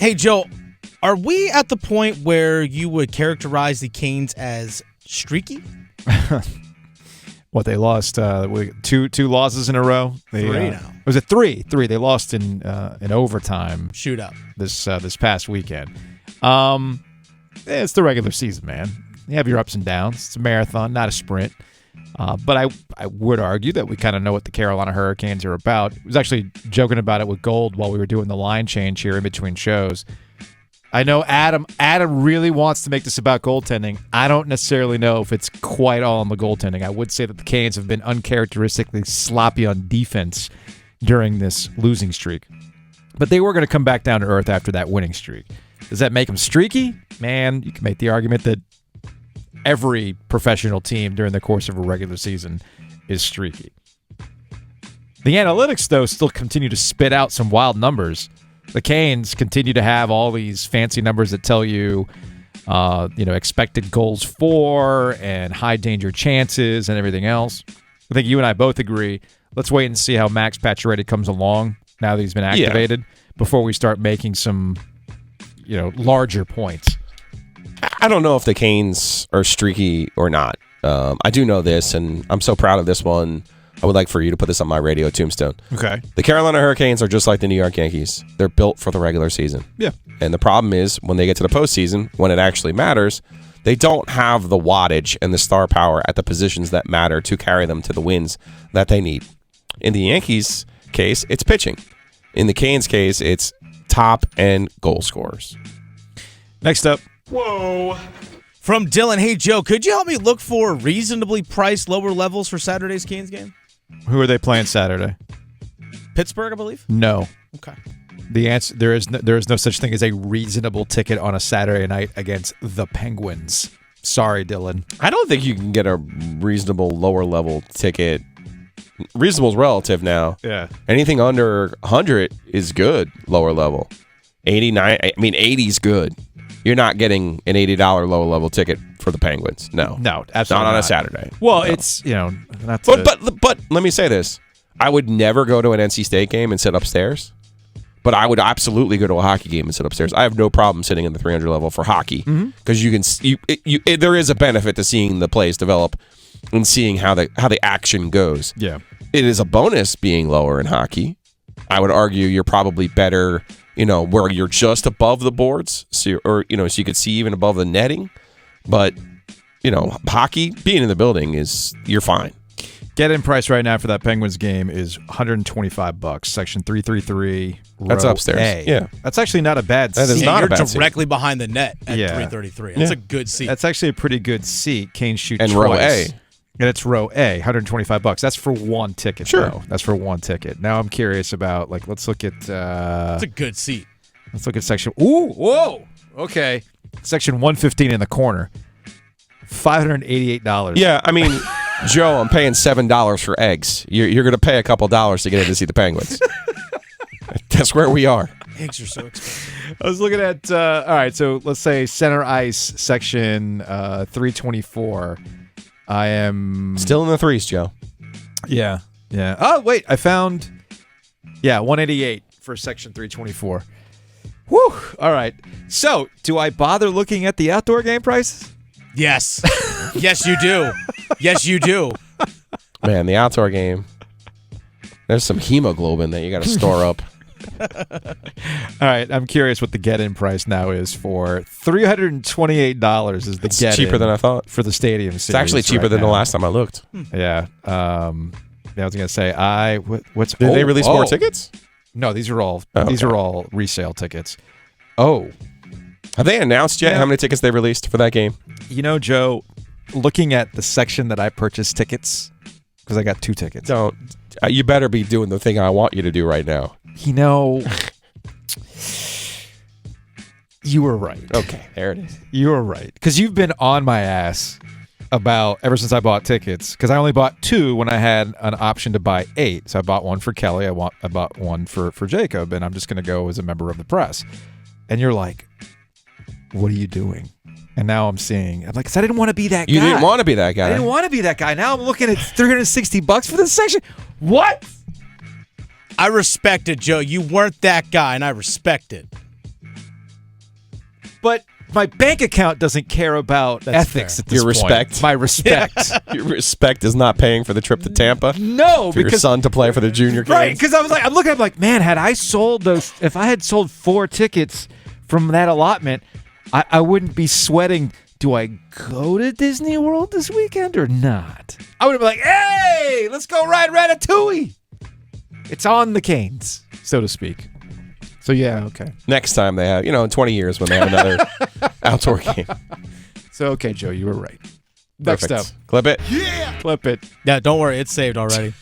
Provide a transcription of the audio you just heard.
Hey, Joe, are we at the point where you would characterize the Canes as streaky? What, they lost two losses in a row? Three now. Was it three? Three. They lost in overtime. Shootout. This past weekend. It's the regular season, man. You have your ups and downs. It's a marathon, not a sprint. But I would argue that we kind of know what the Carolina Hurricanes are about. I was actually joking about it with Gold while we were doing the line change here in between shows. I know Adam really wants to make this about goaltending. I don't necessarily know if it's quite all on the goaltending. I would say that the Canes have been uncharacteristically sloppy on defense during this losing streak. But they were going to come back down to earth after that winning streak. Does that make them streaky? Man, you can make the argument that every professional team during the course of a regular season is streaky. The analytics, though, still continue to spit out some wild numbers. The Canes continue to have all these fancy numbers that tell you, expected goals for and high danger chances and everything else. I think you and I both agree. Let's wait and see how Max Pacioretty comes along now that he's been activated before we start making some, larger points. I don't know if the Canes are streaky or not. I do know this, and I'm so proud of this one. I would like for you to put this on my radio tombstone. Okay. The Carolina Hurricanes are just like the New York Yankees. They're built for the regular season. Yeah. And the problem is, when they get to the postseason, when it actually matters, they don't have the wattage and the star power at the positions that matter to carry them to the wins that they need. In the Yankees' case, it's pitching. In the Canes' case, it's top-end goal scorers. Next up. Whoa. From Dylan, hey, Joe, could you help me look for reasonably priced lower levels for Saturday's Canes game? Who are they playing Saturday? Pittsburgh, I believe. No. Okay. The answer there is no such thing as a reasonable ticket on a Saturday night against the Penguins. Sorry, Dylan. I don't think you can get a reasonable lower level ticket. Reasonable is relative now. Yeah. Anything under 100 is good lower level. 80 is good. You're not getting an $80 lower level ticket for the Penguins. No, absolutely not on not. a Saturday. Well, No. it's not. But let me say this: I would never go to an NC State game and sit upstairs, but I would absolutely go to a hockey game and sit upstairs. I have no problem sitting in the 300 level for hockey because you can. There is a benefit to seeing the plays develop and seeing how the action goes. Yeah, it is a bonus being lower in hockey. I would argue you're probably better. Where you're just above the boards, so you could see even above the netting. But, hockey, being in the building you're fine. Get-in price right now for that Penguins game is $125, section 333. That's upstairs. A. Yeah. That's actually not a bad seat. That is not You're a bad seat. directly behind the net at Yeah. 333. That's a good seat. That's actually a pretty good seat. Canes shoot And twice. row A. And it's row A, $125. That's for one ticket, Sure. though. That's for one ticket. Now I'm curious about, let's look at... That's a good seat. Let's look at section... Ooh, whoa! Okay. Section 115 in the corner. $588. Yeah, I mean, Joe, I'm paying $7 for eggs. You're going to pay a couple dollars to get in to see the Penguins. That's where we are. Eggs are so expensive. I was looking at... all right, so let's say center ice, section 324. I am... Still in the threes, Joe. Yeah. Oh, wait, I found... Yeah, 188 for section 324. Whew. All right. So, do I bother looking at the outdoor game prices? Yes. Yes, you do. Yes, you do. Man, the outdoor game, there's some hemoglobin that you got to store up. All right, I'm curious what the get-in price now is for $328 is the get-in. It's cheaper than I thought. For the stadium series. It's actually cheaper than the last time I looked. Yeah. I was going to say, what's... Did they release more tickets? No, these are all resale tickets. Oh. Have they announced yet how many tickets they released for that game? Joe, looking at the section that I purchased tickets, because I got 2 tickets. Don't. You better be doing the thing I want you to do right now. You were right. Okay, there it is. You were right. Because you've been on my ass about ever since I bought tickets, because I only bought 2 when I had an option to buy 8. So I bought one for Kelly, I bought one for Jacob, and I'm just going to go as a member of the press. And you're like, what are you doing? And now I'm like, because I didn't want to be that guy. You didn't want to be that guy. I didn't want to be that guy. Now I'm looking at $360 for this section. What? I respect it, Joe. You weren't that guy, and I respect it. But my bank account doesn't care about ethics fair. at this Your point. respect. My respect. Your respect is not paying for the trip to Tampa No, for your because son to play for the junior right, games. because I'm looking at it like, man, if I had sold 4 tickets from that allotment, I wouldn't be sweating. Do I go to Disney World this weekend or not? I would have been like, hey, let's go ride Ratatouille. It's on the Canes, so to speak. So yeah, okay. Next time they have, in 20 years when they have another outdoor game. So okay, Joe, you were right. Next Perfect. up, Clip it. clip it. Yeah, don't worry, it's saved already.